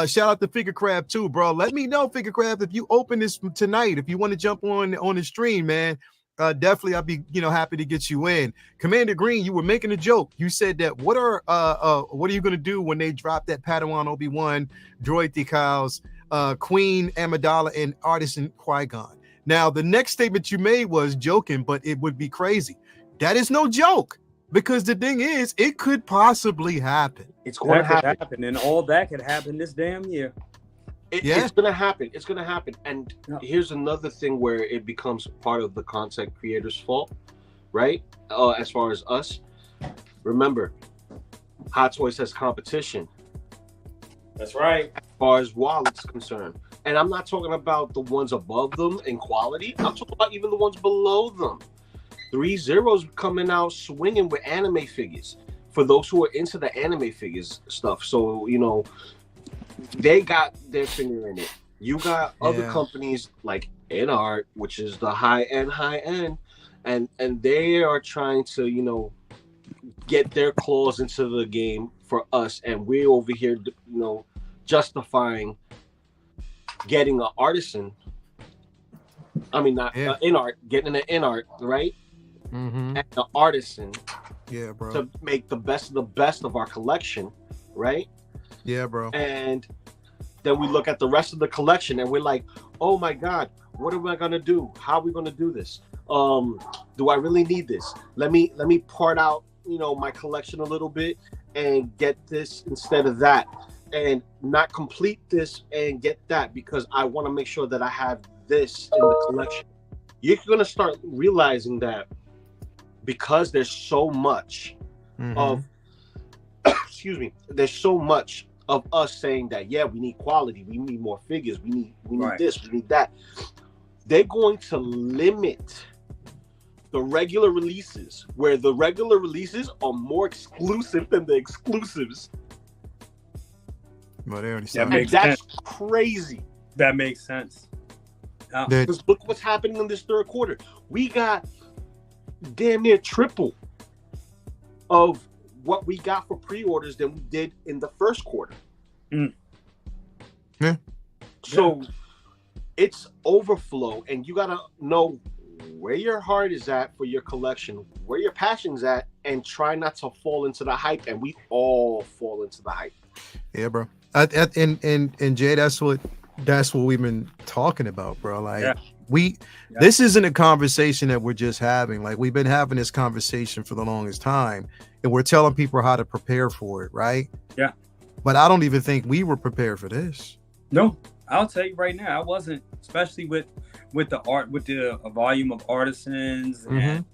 Shout out to Figure Craft too, bro. Let me know, Figure Craft, if you open this tonight, if you want to jump on the stream, man. Definitely, I'll be, you know, happy to get you in. Commander Green, you were making a joke. You said that what are you gonna do when they drop that Padawan Obi-Wan droid decals, Queen Amidala and Artisan Qui-Gon? Now, the next statement you made was joking, but it would be crazy. That is no joke, because the thing is, it could possibly happen. It's going to happen, and all that could happen this damn year. It's going to happen. It's going to happen. And here's another thing where it becomes part of the content creator's fault, right? As far as us, remember, Hot Toys has competition. That's right. As far as wallets concerned. And I'm not talking about the ones above them in quality. I'm talking about even the ones below them. 3 Zeros coming out swinging with anime figures for those who are into the anime figures stuff. So, you know, they got their finger in it. You got other companies like InArt, which is the high end, and they are trying to, you know, get their claws into the game for us, and we're over here, you know, justifying getting an artisan. I mean, not InArt, getting an InArt, right? and the artisan. Yeah, bro. To make the best of our collection, right? Yeah, bro. And then we look at the rest of the collection and we're like, oh my God, what am I gonna do? How are we gonna do this? Do I really need this? Let me part out, my collection a little bit and get this instead of that, and not complete this and get that because I want to make sure that I have this in the collection. You're gonna start realizing that because there's so much of excuse me, there's so much of us saying that, yeah, we need quality, we need more figures, we need this, we need that. They're going to limit the regular releases, where the regular releases are more exclusive than the exclusives. Well, they already and that's crazy. That makes sense. Because look what's happening in this third quarter. We got damn near triple of what we got for pre-orders than we did in the first quarter. Yeah. So it's overflow, and you gotta know where your heart is at for your collection, where your passion's at, and try not to fall into the hype. And we all fall into the hype. Yeah, bro. And Jay, that's what we've been talking about, bro. Like this isn't a conversation that we're just having. Like, we've been having this conversation for the longest time, and we're telling people how to prepare for it, right? Yeah. But I don't even think we were prepared for this. No, I'll tell you right now, I wasn't, especially with the art, with the volume of artisans and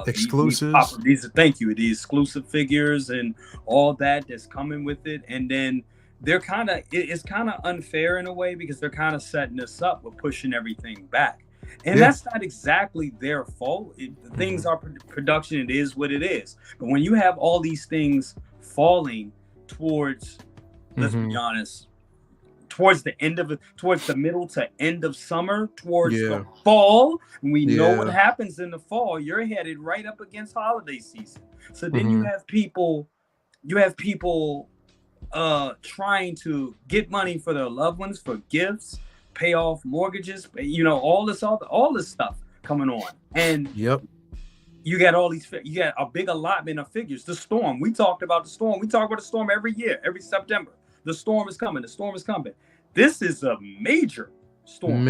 exclusives. The exclusive figures and all that's coming with it. And then it's kind of unfair in a way, because they're kind of setting us up with pushing everything back. And that's not exactly their fault. Things are production. It is what it is. But when you have all these things falling towards, let's be honest, towards the middle to end of summer, towards the fall, we know what happens in the fall. You're headed right up against holiday season. So then you have people trying to get money for their loved ones, for gifts, pay off mortgages, all this stuff coming on. And you got a big allotment of figures. The storm, we talked about the storm. We talk about the storm every year, every September. The storm is coming. This is a major storm.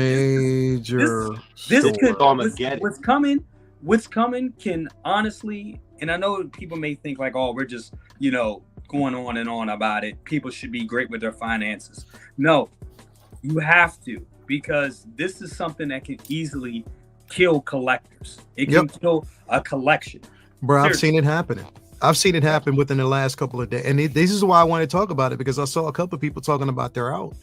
What's coming can honestly, and I know people may think like, oh, we're just, going on and on about it. People should be great with their finances. No, you have to, because this is something that can easily kill collectors. It can kill a collection. Bro, I've seen it happening. I've seen it happen within the last couple of days. And this is why I want to talk about it, because I saw a couple of people talking about they're out.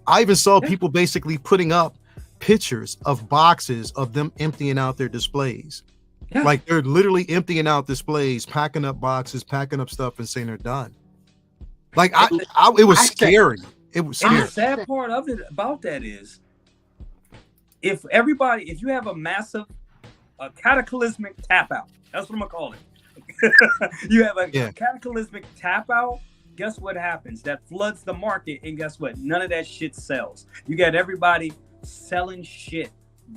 I even saw people basically putting up pictures of boxes of them emptying out their displays. Yeah. Like, they're literally emptying out displays, packing up boxes, packing up stuff, and saying they're done. Like, it was scary. It was scary. And the sad part of it about that is, if you have a cataclysmic tap out, that's what I'm gonna call it. You have a cataclysmic tap out. Guess what happens? That floods the market, and guess what? None of that shit sells. You got everybody selling shit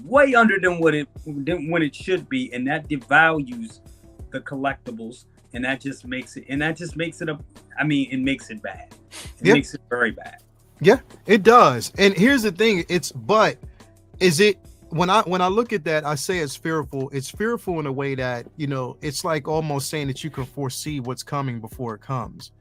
way under than when it should be, and that devalues the collectibles, and that just makes it. It makes it bad. It makes it very bad. Yeah, it does. And here's the thing: when I look at that, I say it's fearful. It's fearful in a way that, it's like almost saying that you can foresee what's coming before it comes.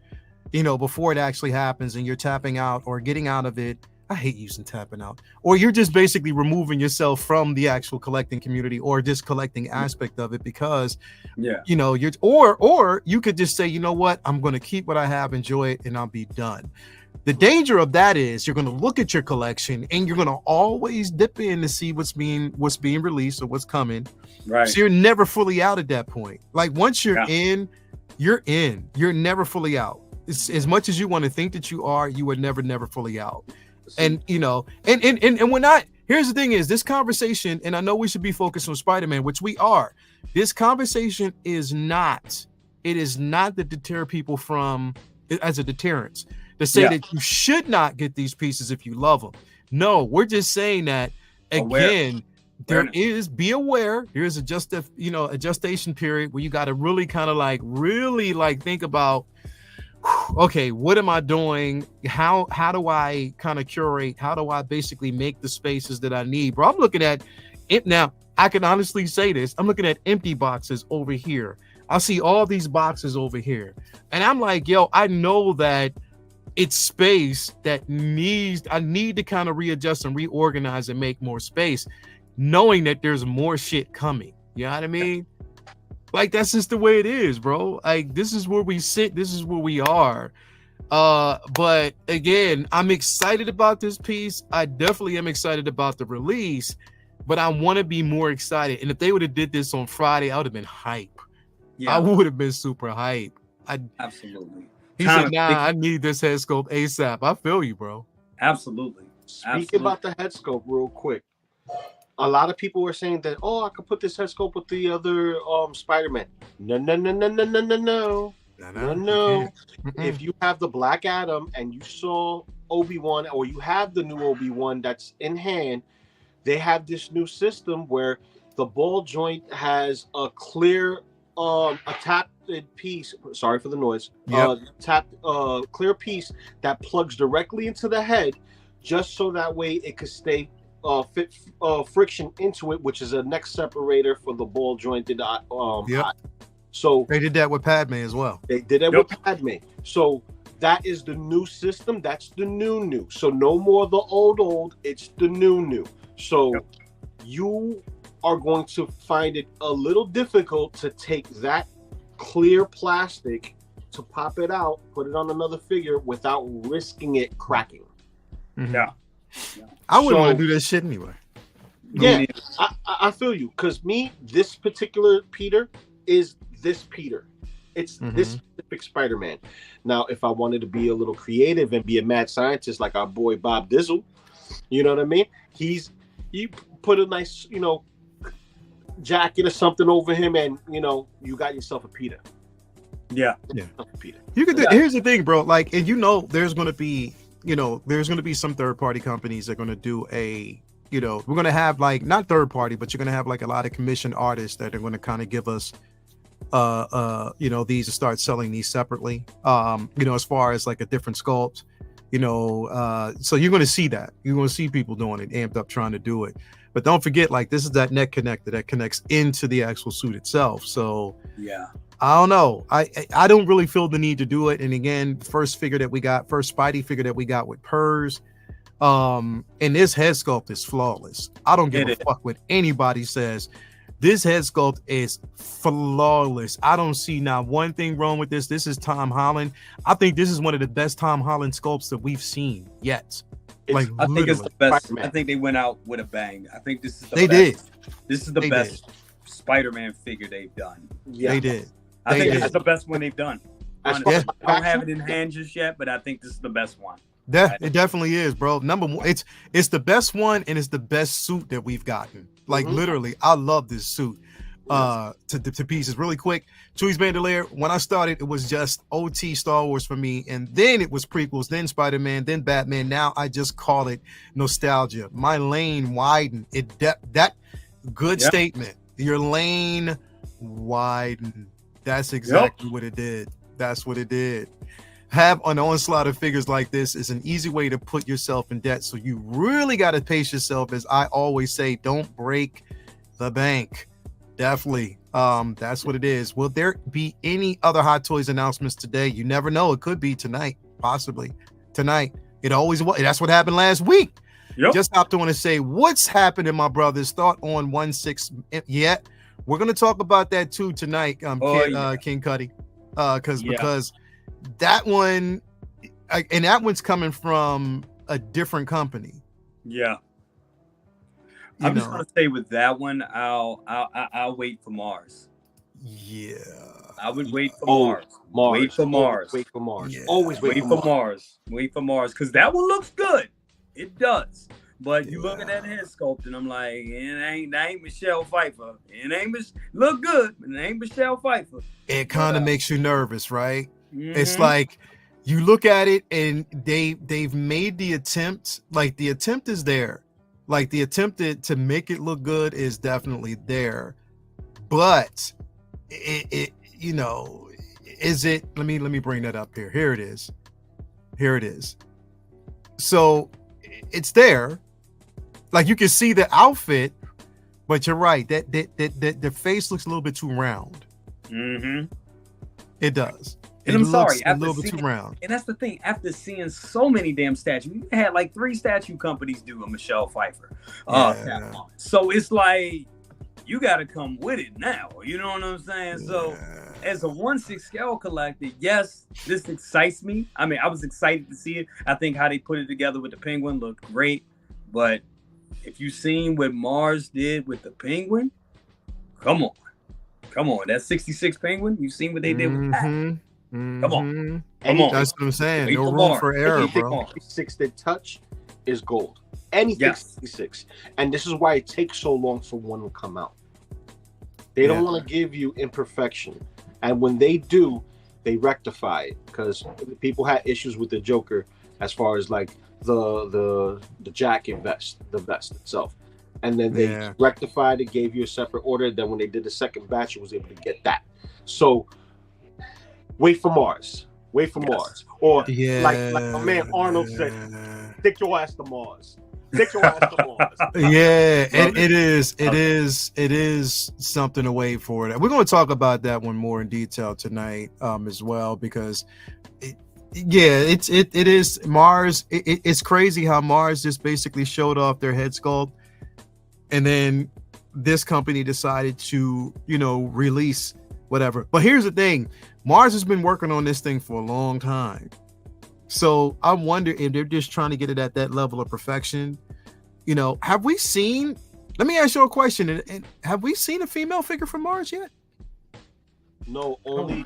Before it actually happens, and you're tapping out or getting out of it. I hate using tapping out. Or you're just basically removing yourself from the actual collecting community, or just collecting aspect of it, because you're or you could just say, you know what, I'm going to keep what I have, enjoy it, and I'll be done. The danger of that is you're going to look at your collection, and you're going to always dip in to see what's being released or what's coming. Right. So you're never fully out at that point. Like, once you're in, you're in. You're never fully out. It's, as much as you want to think that you are never fully out. And and we're not. Here's the thing: is this conversation, and I know we should be focused on Spider-Man, which we are. This conversation is not. It is not to deter people from, as a deterrence, to say that you should not get these pieces if you love them. No, we're just saying that again. Be aware, there's a gestation period where you got to really kind of like think about, okay, what am I doing? How do I kind of curate? How do I basically make the spaces that I need? Bro, I'm looking at it now. I can honestly say this. I'm looking at empty boxes over here. I see all these boxes over here. And I'm like, yo, I know that it's space that I need to kind of readjust and reorganize and make more space, knowing that there's more shit coming. You know what I mean? Like, that's just the way it is, bro. Like, this is where we sit. This is where we are. But again, I'm excited about this piece. I definitely am excited about the release, but I want to be more excited. And if they would have did this on Friday, I would have been hype. Yeah. I would have been super hype. Absolutely. He said, nah, I need this head sculpt ASAP. I feel you, bro. Absolutely. Speaking about the head sculpt real quick. A lot of people were saying that, oh, I could put this head sculpt with the other Spider-Man. No. If you have the Black Adam and you saw Obi-Wan, or you have the new Obi-Wan that's in hand, they have this new system where the ball joint has a clear, a tapped piece. Sorry for the noise. Clear piece that plugs directly into the head, just so that way it could stay fit friction into it, which is a neck separator for the ball jointed. So they did that with Padme as well. They did it with Padme. So that is the new system. That's the new. So no more the old. It's the new. So you are going to find it a little difficult to take that clear plastic, to pop it out, put it on another figure without risking it cracking. Mm-hmm. Yeah. I wouldn't want to do that shit anyway. Yeah, I feel you. Because this particular Peter is this Peter. It's this specific Spider-Man. Now, if I wanted to be a little creative and be a mad scientist like our boy Bob Dizzle, you know what I mean? You put a nice, jacket or something over him, and you got yourself a Peter. Yeah. Peter. You could. Here's the thing, bro. Like, and there's going to be. There's going to be some third-party companies that are going to do we're going to have not third-party, but you're going to have a lot of commissioned artists that are going to kind of give us, these to start selling these separately. As far as a different sculpt, so you're going to see that. You're going to see people doing it, amped up trying to do it. But don't forget, this is that neck connector that connects into the actual suit itself. So yeah. I don't know. I don't really feel the need to do it. And again, first Spidey figure that we got with Purrs, and this head sculpt is flawless. I don't give a fuck what anybody says. This head sculpt is flawless. I don't see not one thing wrong with this. This is Tom Holland. I think this is one of the best Tom Holland sculpts that we've seen yet. I think it's the best. Spider-Man. I think they went out with a bang. I think this is the best. Did. This is the best Spider-Man figure they've done. Yeah. They did. I think this is the best one they've done. Honestly. Yeah. I don't have it in hand just yet, but I think this is the best one. It definitely is, bro. Number one, it's the best one, and it's the best suit that we've gotten. Literally, I love this suit. To pieces. Really quick, Chewy's Bandolier. When I started, it was just OT Star Wars for me, and then it was prequels, then Spider-Man, then Batman. Now I just call it nostalgia. My lane widened. That good statement. Your lane widened. That's exactly what it did. That's what it did. Have an onslaught of figures like this is an easy way to put yourself in debt. So you really got to pace yourself. As I always say, don't break the bank. Definitely. That's what it is. Will there be any other Hot Toys announcements today? You never know. It could be tonight, possibly tonight. It always was. That's what happened last week. Yep. Just stopped on to say what's happening, my brothers. Thought on 1/6 yet. We're gonna talk about that too tonight, King Cuddy, because that one, and that one's coming from a different company. Yeah. I'm just gonna say with that one, I'll wait for Mars. Yeah. I would wait for Mars. Wait for Mars. Wait for Mars. Yeah. Always wait for Mars. Wait for Mars, because that one looks good. It does. But you look at that head sculpt, and I'm like, that ain't Michelle Pfeiffer. It ain't look good, but it ain't Michelle Pfeiffer. It kind of makes you nervous, right? Mm-hmm. It's like you look at it, and they've made the attempt. The attempt is there. Like the attempted to make it look good is definitely there, but it you know, is it? Let me bring that up here. Here it is. Here it is. So it's there. Like you can see the outfit, but you're right. That the face looks a little bit too round. Mm-hmm. It does. And It I'm sorry, looks a little bit too round. And that's the thing. After seeing so many damn statues, you had like 3 statue companies do a Michelle Pfeiffer. Yeah. So it's like you got to come with it now. You know what I'm saying? So as a 1/6 scale collector, yes, this excites me. I mean, I was excited to see it. I think how they put it together with the Penguin looked great. But if you seen what Mars did with the Penguin, come on. That 66 Penguin, you seen what they did with that? Come on. That's what I'm saying. No room for error, bro. 66 that touch is gold. Anything 66. And this is why it takes so long for one to come out. They don't want to give you imperfection. And when they do, they rectify it. Because people had issues with the Joker as far as like the jacket vest, the vest itself. And then they rectified it, gave you a separate order. Then when they did the second batch, it was able to get that. So wait for Mars. Mars. Or like my man Arnold said, take your ass to Mars. Yeah, it is something to wait for. That we're going to talk about that one more in detail tonight, as well, because it is Mars. It's crazy how Mars just basically showed off their head sculpt, and then this company decided to, release whatever. But here's the thing. Mars has been working on this thing for a long time. So I wonder if they're just trying to get it at that level of perfection. Have we seen, let me ask you a question. And have we seen a female figure from Mars yet? No, only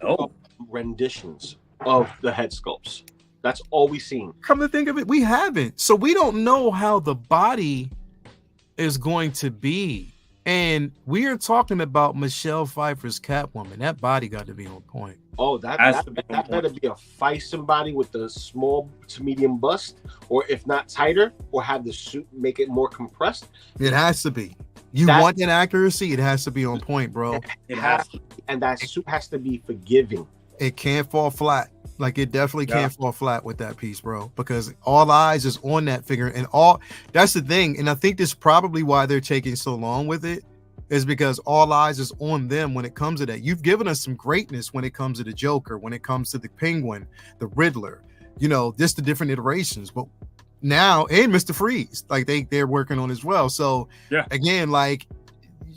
renditions of the head sculpts. That's all we've seen. Come to think of it, we haven't. So we don't know how the body is going to be. And we are talking about Michelle Pfeiffer's Catwoman. That body got to be on point. Oh, that better be a feisty body with a small to medium bust, or if not tighter, or have the suit make it more compressed. It has to be. You want that accuracy? It has to be on point, bro. It has to, and that suit has to be forgiving. It can't fall flat. Like it definitely can't fall flat with that piece, bro, because all eyes is on that figure, and that's the thing. And I think this is probably why they're taking so long with it, is because all eyes is on them when it comes to that. You've given us some greatness when it comes to the Joker, when it comes to the Penguin, the Riddler, just the different iterations. But now, and Mr. Freeze, like they're working on as well. So again, like,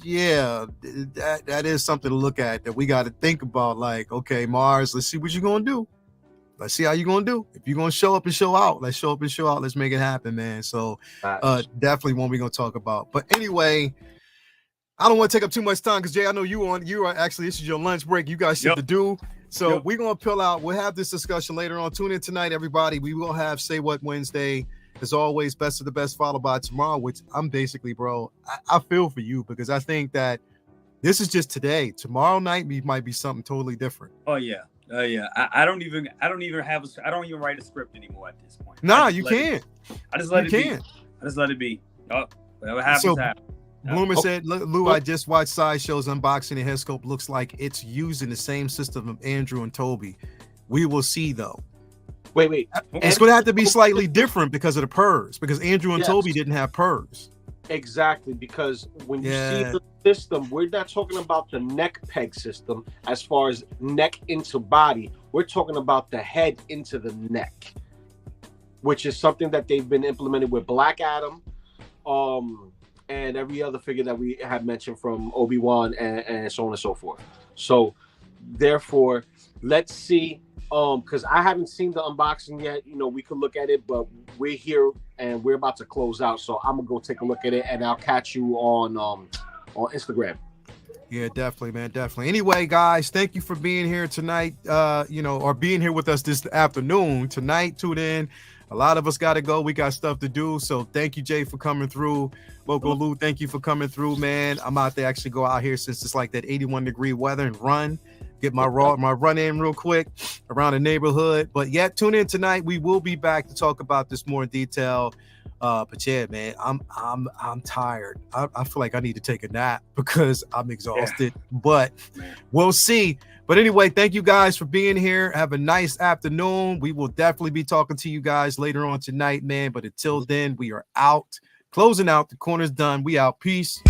that is something to look at, that we got to think about. Like, okay, Mars, let's see what you're gonna do. Let's see how you're gonna do. If you're gonna show up and show out, let's show up and show out. Let's make it happen, man. So definitely one we're gonna talk about. But anyway, I don't want to take up too much time because Jay, I know you are actually, this is your lunch break. You guys shit to do. So we're gonna peel out. We'll have this discussion later on. Tune in tonight, everybody. We will have Say What Wednesday. As always, best of the best, followed by tomorrow, which I'm basically, bro, I feel for you, because I think that this is just today. Tomorrow night might be something totally different. Oh yeah. I don't even write a script anymore at this point. Nah, you can't. I just let it be. Oh, whatever happens, happens. Bloomer said, Lou, I just watched Sideshow's unboxing. The head sculpt looks like it's using the same system of Andrew and Toby. We will see, though. Wait. It's going to have to be slightly different because of the purrs, because Andrew and Toby didn't have purrs. Exactly, because when you see the system, we're not talking about the neck peg system as far as neck into body. We're talking about the head into the neck, which is something that they've been implemented with Black Adam, and every other figure that we have mentioned from Obi-Wan and so on and so forth. So therefore, let's see, because I haven't seen the unboxing yet. We could look at it, but we're here and we're about to close out. So I'm gonna go take a look at it, and I'll catch you on Instagram. Yeah, definitely, man. Definitely. Anyway, guys, thank you for being here tonight, or being here with us this afternoon. Tonight, tune in. A lot of us got to go. We got stuff to do. So thank you, Jay, for coming through. Loco Lou, thank you for coming through, man. I'm out there actually go out here since it's like that 81-degree weather and run. Get my run in real quick around the neighborhood. But yeah, tune in tonight. We will be back to talk about this more in detail. But yeah, man, I'm tired. I feel like I need to take a nap because I'm exhausted. But we'll see. But anyway, thank you guys for being here. Have a nice afternoon. We will definitely be talking to you guys later on tonight, man. But until then, we are out. Closing out. The corner's done. We out. Peace.